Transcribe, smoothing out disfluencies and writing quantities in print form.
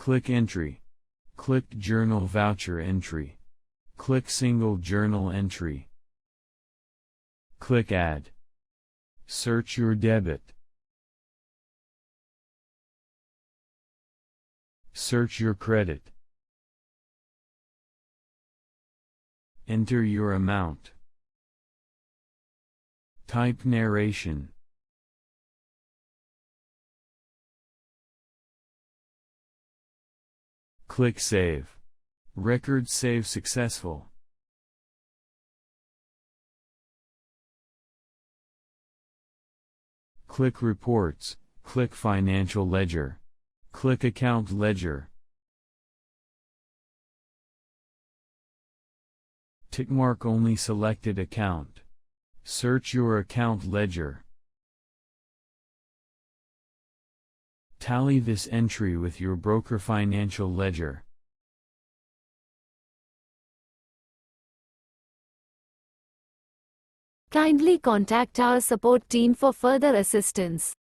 Click Entry. Click Journal Voucher Entry. Click Single Journal Entry. Click Add. Search your debit. Search your credit. Enter your amount. Type narration. Click Save. Record save successful. Click Reports. Click Financial Ledger. Click Account Ledger. Tickmark only selected account. Search your account ledger. Tally this entry with your broker financial ledger. Kindly contact our support team for further assistance.